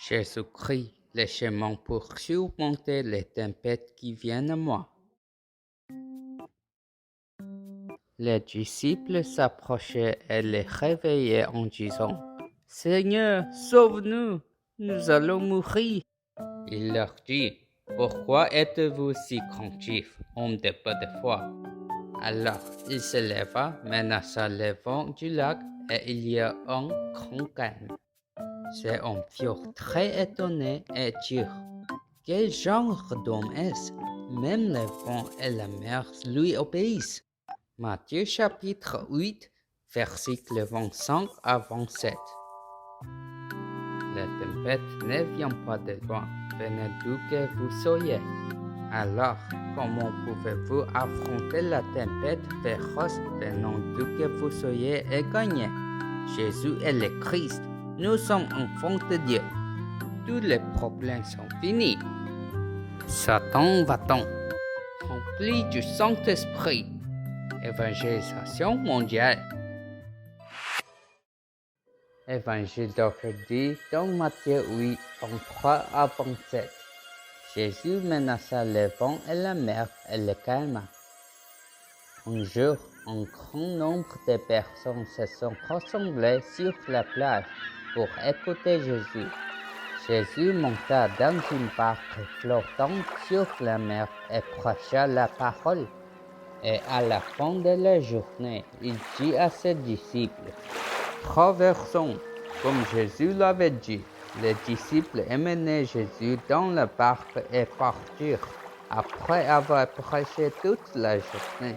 Jésus-Christ, le chemin pour surmonter les tempêtes qui viennent à moi. Les disciples s'approchaient et les réveillaient en disant: Seigneur, sauve-nous, nous allons mourir. Il leur dit: Pourquoi êtes-vous si craintifs, hommes de peu de foi? Alors il se leva, menaça le vent du lac, et il y a un grand calme. Ces hommes furent très étonnés et dirent: Quel genre d'homme est-ce? Même le vent et la mer lui obéissent. Matthieu chapitre 8, versets 25 à 27. La tempête ne vient pas de loin, venez d'où que vous soyez. Alors, comment pouvez-vous affronter la tempête féroce venant d'où que vous soyez et gagner? Jésus est le Christ. Nous sommes enfants de Dieu. Tous les problèmes sont finis. Satan va-t-en, rempli du Saint-Esprit. Évangélisation mondiale. Évangile d'aujourd'hui dans Matthieu 8, 23 à 27. Jésus menaça le vent et la mer et le calma. Un jour, un grand nombre de personnes se sont rassemblées sur la plage pour écouter Jésus. Jésus monta dans une barque flottante sur la mer et prêcha la parole. Et à la fin de la journée, il dit à ses disciples: Traversons, comme Jésus l'avait dit. Les disciples emmenaient Jésus dans la barque et partirent. Après avoir prêché toute la journée,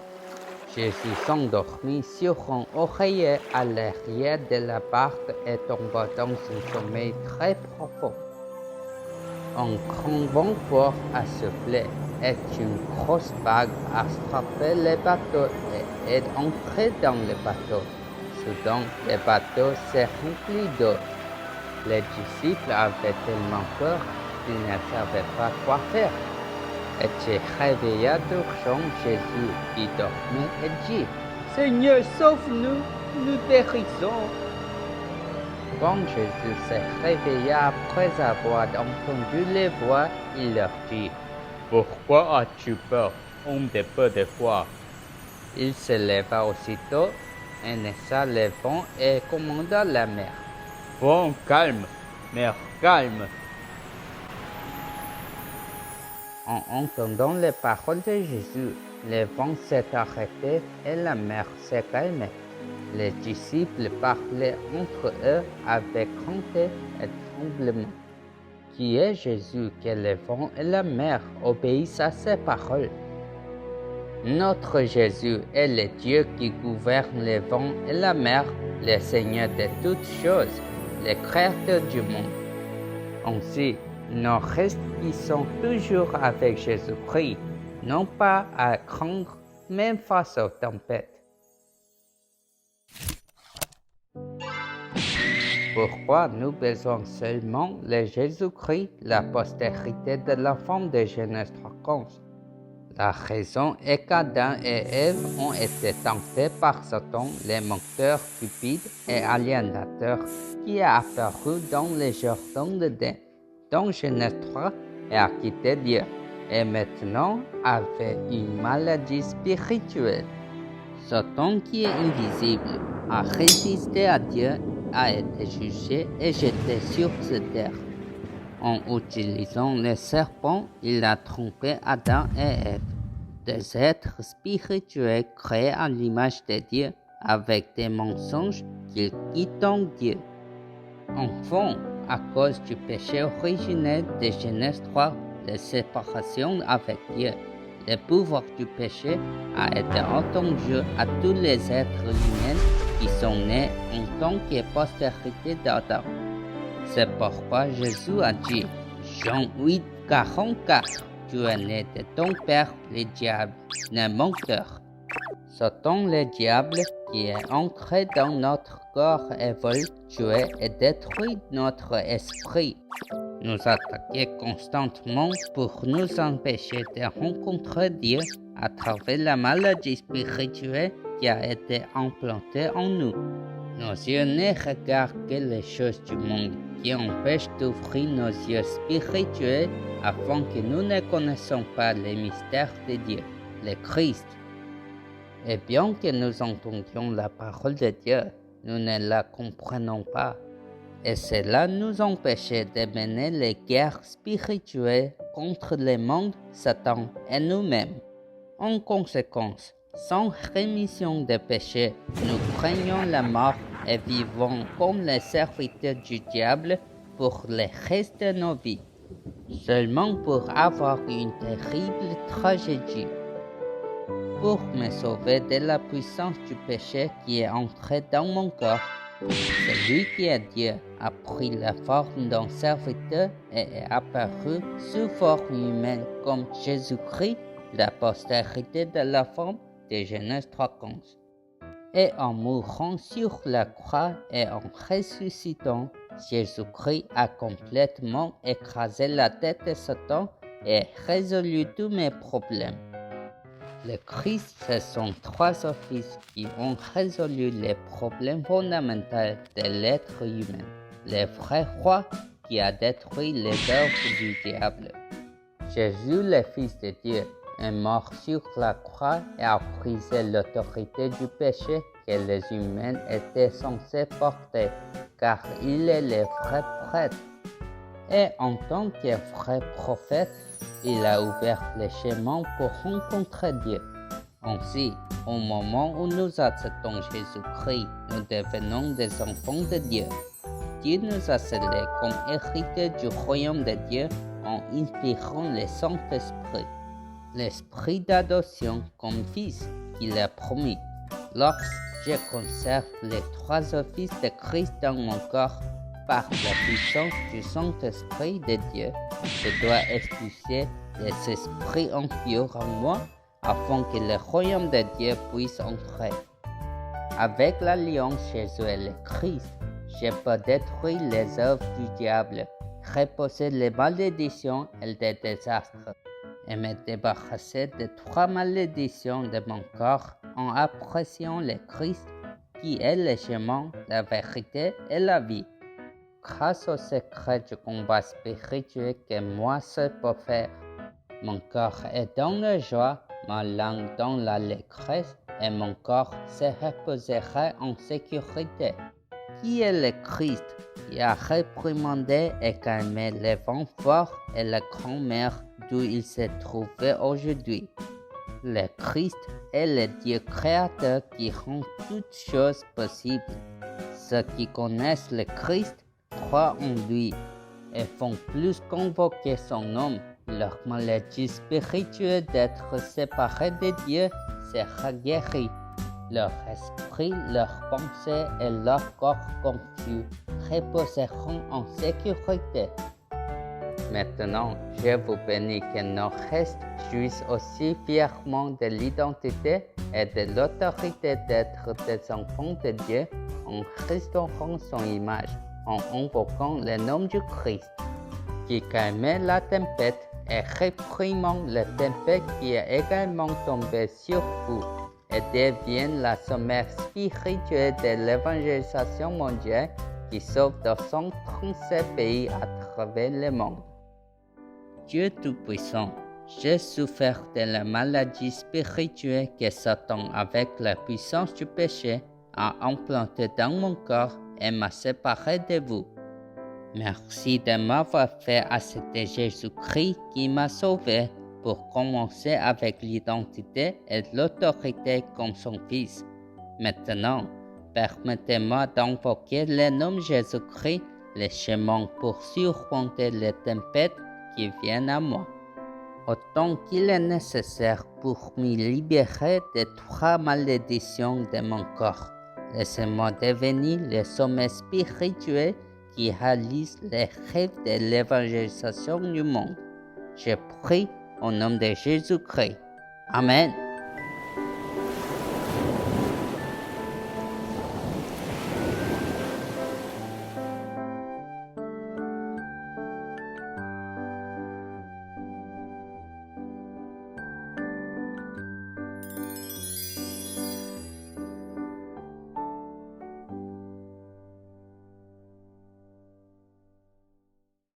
Jésus s'endormit sur un oreiller à l'arrière de la barque et tomba dans un sommeil très profond. Un grand vent fort a soufflé et une grosse vague a frappé le bateau et est entrée dans le bateau. Soudain, le bateau s'est rempli d'eau. Les disciples avaient tellement peur qu'ils ne savaient pas quoi faire. Et se réveilla d'urgence Jésus qui dormait et dit: Seigneur, sauve-nous, nous périssons. Quand Jésus se réveilla après avoir entendu les voix, il leur dit: Pourquoi as-tu peur, homme de peu de foi? Il se leva aussitôt, menaça le vent et commanda la mer: Vent calme, mer calme. En entendant les paroles de Jésus, le vent s'est arrêté et la mer s'est calmée. Les disciples parlaient entre eux avec crainte et tremblement. Qui est Jésus que le vent et la mer obéissent à ses paroles? Notre Jésus est le Dieu qui gouverne le vent et la mer, le Seigneur de toutes choses, le Créateur du monde. Ainsi, nos restes qui sont toujours avec Jésus-Christ n'ont pas à craindre même face aux tempêtes. Pourquoi nous besoin seulement de Jésus-Christ, la postérité de la femme de Genèse 3:15? La raison est qu'Adam et Ève ont été tentés par Satan, le menteur cupide et aliénateur qui est apparu dans le jardin d'Éden, dans Genèse 3, et a quitté Dieu, et maintenant avait une maladie spirituelle. Satan, qui est invisible, a résisté à Dieu, a été jugé et jeté sur cette terre. En utilisant le serpent, il a trompé Adam et Ève, des êtres spirituels créés à l'image de Dieu, avec des mensonges qu'ils quittent Dieu. Enfin, à cause du péché originel de Genèse 3, la séparation avec Dieu, le pouvoir du péché a été étendu à tous les êtres humains qui sont nés en tant que postérité d'Adam. C'est pourquoi Jésus a dit, Jean 8, 44, tu es né de ton père, le diable, le menteur. Satan, le diable, qui est entré dans notre corps et veut tuer et détruire notre esprit, nous attaquer constamment pour nous empêcher de rencontrer Dieu à travers la maladie spirituelle qui a été implantée en nous. Nos yeux ne regardent que les choses du monde qui empêchent d'ouvrir nos yeux spirituels afin que nous ne connaissions pas les mystères de Dieu, le Christ. Et bien que nous entendions la parole de Dieu, nous ne la comprenons pas. Et cela nous empêchait de mener les guerres spirituelles contre le monde, Satan et nous-mêmes. En conséquence, sans rémission des péchés, nous craignons la mort et vivons comme les serviteurs du diable pour le reste de nos vies, seulement pour avoir une terrible tragédie. Pour me sauver de la puissance du péché qui est entré dans mon corps, celui qui est Dieu a pris la forme d'un serviteur et est apparu sous forme humaine comme Jésus-Christ, la postérité de la femme de Genèse 3:15. Et en mourant sur la croix et en ressuscitant, Jésus-Christ a complètement écrasé la tête de Satan et résolu tous mes problèmes. Le Christ, ce sont trois offices qui ont résolu les problèmes fondamentaux de l'être humain. Le vrai roi qui a détruit les œuvres du diable. Jésus, le Fils de Dieu, est mort sur la croix et a brisé l'autorité du péché que les humains étaient censés porter, car il est le vrai prêtre. Et en tant que vrai prophète, il a ouvert les chemins pour rencontrer Dieu. Ainsi, au moment où nous acceptons Jésus-Christ, nous devenons des enfants de Dieu. Dieu nous a scellés comme héritiers du royaume de Dieu en inspirant le Saint-Esprit, l'Esprit d'adoption comme fils qu'il a promis. Lorsque je conserve les trois offices de Christ dans mon corps, par la puissance du Saint-Esprit de Dieu, je dois expulser les esprits impurs en moi afin que le royaume de Dieu puisse entrer. Avec l'alliance Jésus et le Christ, je peux détruire les œuvres du diable, reposer les malédictions et les désastres, et me débarrasser de trois malédictions de mon corps en appréciant le Christ qui est le chemin, la vérité et la vie. Grâce au secret du combat spirituel que moi seul peux faire, mon corps est dans la joie, ma langue dans l'allégresse et mon corps se reposera en sécurité. Qui est le Christ qui a réprimandé et calmé les vents forts et la grande mer d'où il se trouvait aujourd'hui? Le Christ est le Dieu créateur qui rend toutes choses possibles. Ceux qui connaissent le Christ croient en lui et font plus qu'invoquer son nom. Leur maladie spirituelle d'être séparés de Dieu sera guérie. Leur esprit, leurs pensées et leur corps confus reposeront en sécurité. Maintenant, je vous bénis que nos restes jouissent aussi fièrement de l'identité et de l'autorité d'être des enfants de Dieu en restaurant son image, en invoquant le nom du Christ, qui calme la tempête et réprimant la tempête qui est également tombée sur vous et devient la sommaire spirituelle de l'évangélisation mondiale qui sauve 237 pays à travers le monde. Dieu Tout-Puissant, j'ai souffert de la maladie spirituelle que Satan, avec la puissance du péché, a implantée dans mon corps et m'a séparé de vous. Merci de m'avoir fait accepter Jésus-Christ qui m'a sauvé pour commencer avec l'identité et l'autorité comme son Fils. Maintenant, permettez-moi d'invoquer le nom Jésus-Christ, le chemin pour surmonter les tempêtes qui viennent à moi. Autant qu'il est nécessaire pour me libérer des trois malédictions de mon corps. Laissez-moi devenir le sommet spirituel qui réalise les rêves de l'évangélisation du monde. Je prie au nom de Jésus-Christ. Amen.